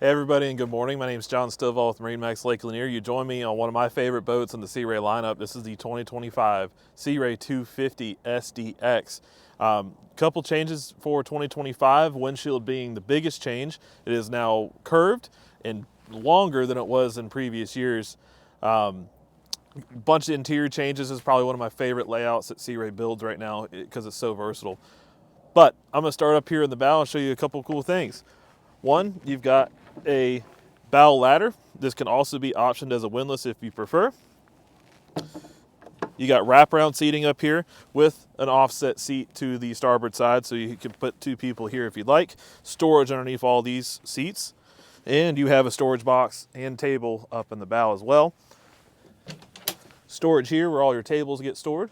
Hey everybody, and good morning. My name is John Stovall with MarineMax Lake Lanier. You join me on one of my favorite boats in the Sea Ray lineup. This is the 2025 Sea Ray 250 SDX. Couple changes for 2025, windshield being the biggest change. It is now curved and longer than it was in previous years. Bunch of interior changes. This is probably one of my favorite layouts that Sea Ray builds right now because it's so versatile. But I'm going to start up here in the bow and show you a couple cool things. One, you've got a bow ladder. This can also be optioned as a windlass if you prefer. You got wraparound seating up here with an offset seat to the starboard side, so you can put two people here if you'd like. Storage underneath all these seats. And you have a storage box and table up in the bow as well. Storage here where all your tables get stored.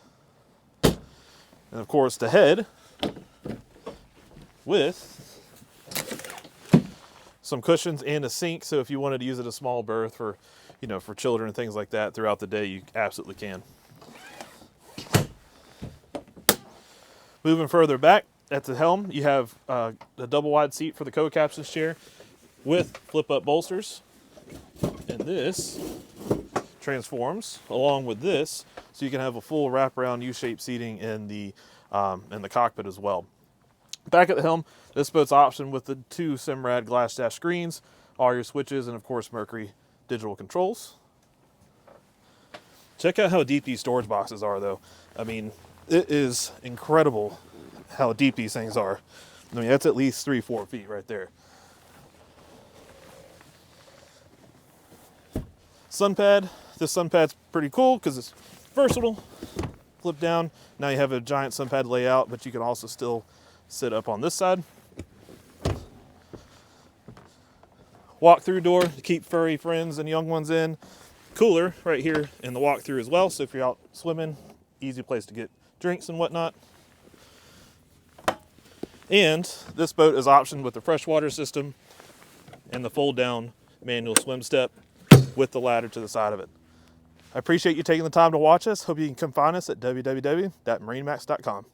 And of course the head with some cushions and a sink, so if you wanted to use it as a small berth for, for children and things like that throughout the day, you absolutely can. Moving further back at the helm, you have a double wide seat for the co-captain's chair with flip-up bolsters, and this transforms along with this, so you can have a full wraparound U-shaped seating in the cockpit as well. Back at the helm, this boat's optioned with the two Simrad glass dash screens, all your switches, and of course Mercury digital controls. Check out how deep these storage boxes are though. I mean, it is incredible how deep these things are. I mean, that's at least 3-4 feet right there. Sun pad. This sun pad's pretty cool because it's versatile. Flip down. Now you have a giant sun pad layout, but you can also still sit up on this side. Walk-through door to keep furry friends and young ones in. Cooler right here in the walk-through as well, so if you're out swimming, easy place to get drinks and whatnot. And this boat is optioned with the freshwater system and the fold-down manual swim step with the ladder to the side of it. I appreciate you taking the time to watch us. Hope you can come find us at www.marinemax.com.